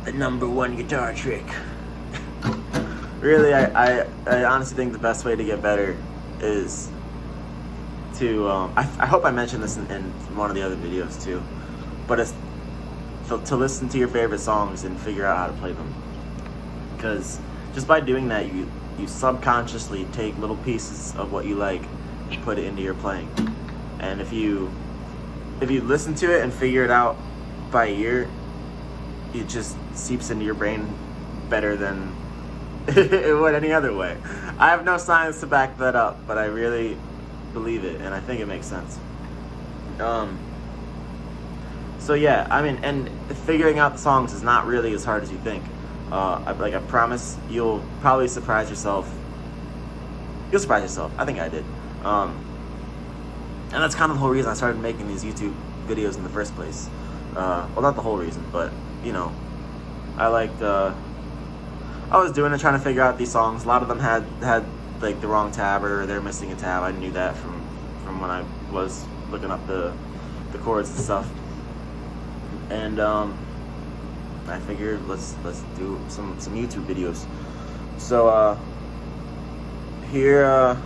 the #1 guitar trick. Really, I honestly think the best way to get better is to, I hope I mentioned this in one of the other videos too, but it's to listen to your favorite songs and figure out how to play them. Because just by doing that, you subconsciously take little pieces of what you like and put it into your playing. And if you listen to it and figure it out by ear, it just seeps into your brain better than it would any other way. I have no science to back that up, but I really believe it, and I think it makes sense. So yeah, I mean, and figuring out the songs is not really as hard as you think. I promise you'll probably surprise yourself. You'll surprise yourself. I think I did. And that's kind of the whole reason I started making these YouTube videos in the first place. Well, not the whole reason, but you know, I was doing it, trying to figure out these songs. A lot of them had like the wrong tab, or they're missing a tab. I knew that from when I was looking up the chords and stuff. And I figured let's do some YouTube videos. So here's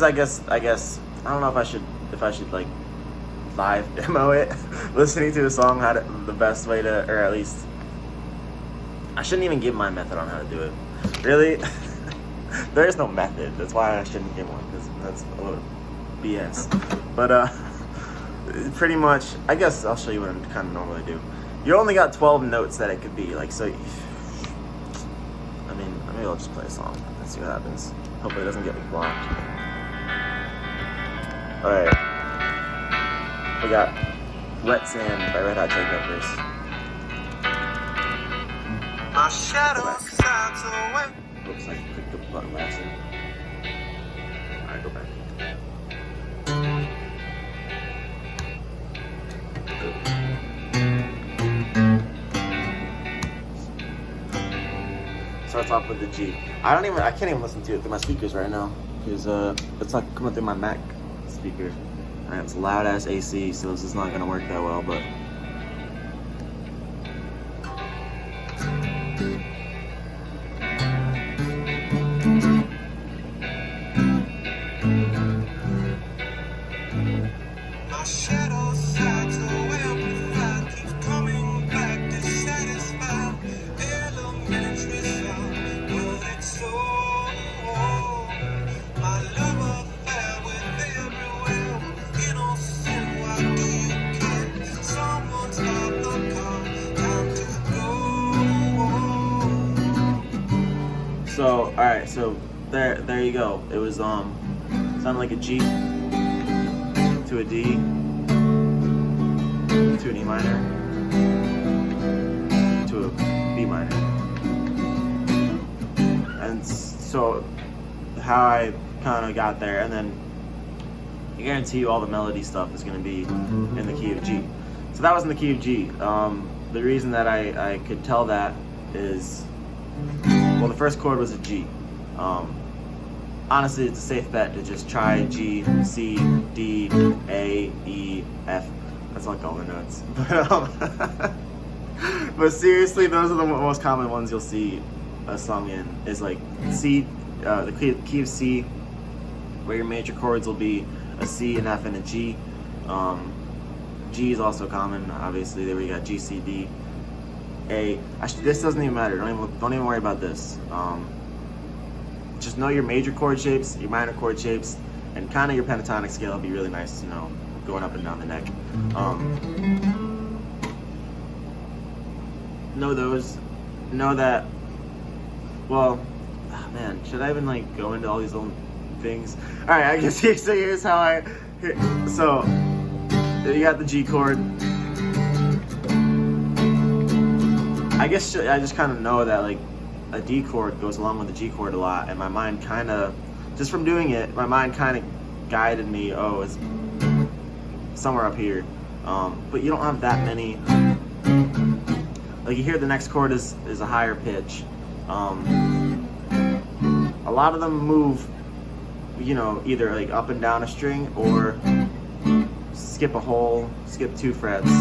I guess I don't know if I should like live demo it, listening to a song, the best way to, or at least I shouldn't even give my method on how to do it. Really, there is no method. That's why I shouldn't give one, because that's a load of BS. But pretty much, I guess I'll show you what I kind of normally do. You only got 12 notes that it could be, like, so, I mean, maybe I'll just play a song and see what happens. Hopefully it doesn't get me blocked. Alright. We got Wet Sand by Red Hot Chili Peppers. My shadow slides away. Oops, I clicked the button by accident. Alright, go back. Starts off with the G. I can't even listen to it through my speakers right now, because it's like coming through my Mac speaker. And it's loud ass AC, so this is not gonna work that well, but My shadow slides away, amplified, keeps coming back, dissatisfied. Elementary sound, but it's so. My love affair with everywhere, innocent. Why do you care? Someone stop the car, time to go. so alright, so there you go. It was sounded like a G to a D to an E minor to a B minor. And so how I kind of got there, and then I guarantee you all the melody stuff is going to be in the key of G. So that was in the key of G. The reason that I could tell that is, well, the first chord was a G. Honestly, it's a safe bet to just try G, C, D, A, E, F. That's like all the notes. But seriously, those are the most common ones you'll see a song in. Is like C, the key of C, where your major chords will be a C, an F, and a G. G is also common, obviously. There we got G, C, D, A. Actually, this doesn't even matter. Don't even worry about this. Just know your major chord shapes, your minor chord shapes, and kind of your pentatonic scale will be really nice to know, going up and down the neck. Know those. Know that. Well, oh man, should I even like go into all these little things? All right, I guess so. Here's how so you got the G chord. I guess I just kind of know that like a D chord goes along with the G chord a lot, and my mind kind of, just from doing it, my mind kind of guided me, oh, it's somewhere up here. But you don't have that many. Like you hear the next chord is a higher pitch. A lot of them move, you know, either like up and down a string or skip 2 frets.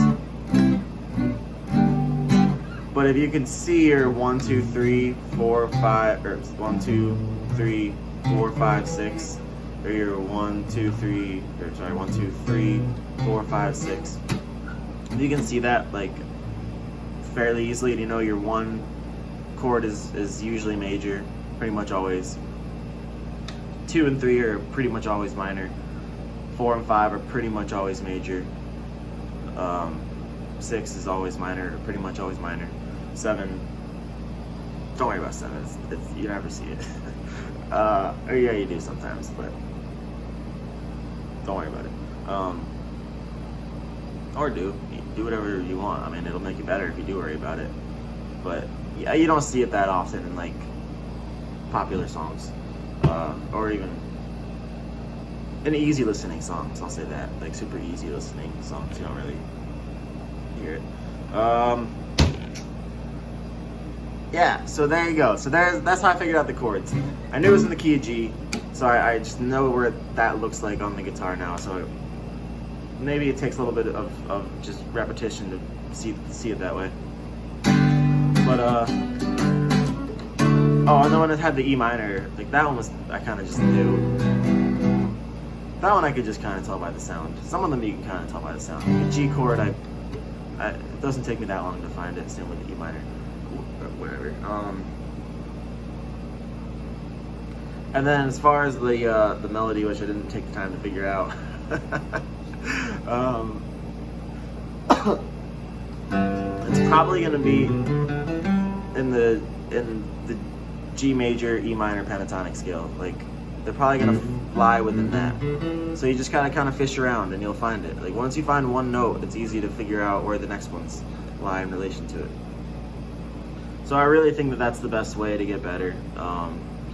But if you can see your 1, 2, 3, 4, 5, or 1, 2, 3, 4, 5, 6, or your 1, 2, 3, or sorry, 1, 2, 3, 4, 5, 6. If you can see that like fairly easily, and you know your 1 chord is usually major, pretty much always. 2 and 3 are pretty much always minor. 4 and 5 are pretty much always major. 6 is always minor, or pretty much always minor. 7, don't worry about 7. You never see it. Or yeah, you do sometimes, but don't worry about it. Or do whatever you want. I mean, it'll make you better if you do worry about it. But yeah, you don't see it that often in like popular songs, or even in easy listening songs. I'll say that, like super easy listening songs, you don't really hear it. Yeah, so there you go. So that's how I figured out the chords. I knew it was in the key of G, so I just know where that looks like on the guitar now. So maybe it takes a little bit of just repetition to see it that way. But oh, and the one that had the E minor, like that one was, I kind of just knew. That one I could just kind of tell by the sound. Some of them you can kind of tell by the sound. The G chord, it doesn't take me that long to find it. Same with the E minor, whatever. And then as far as the melody, which I didn't take the time to figure out, it's probably gonna be in the G major, E minor pentatonic scale. Like they're probably gonna lie within that. So you just kind of fish around and you'll find it. Like once you find one note, it's easy to figure out where the next ones lie in relation to it. So I really think that that's the best way to get better.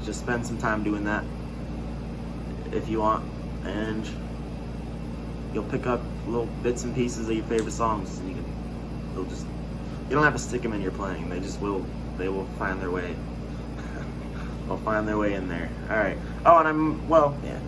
Just spend some time doing that if you want, and you'll pick up little bits and pieces of your favorite songs, and you don't have to stick them in your playing. They will find their way. They'll find their way in there. All right. Oh, and yeah.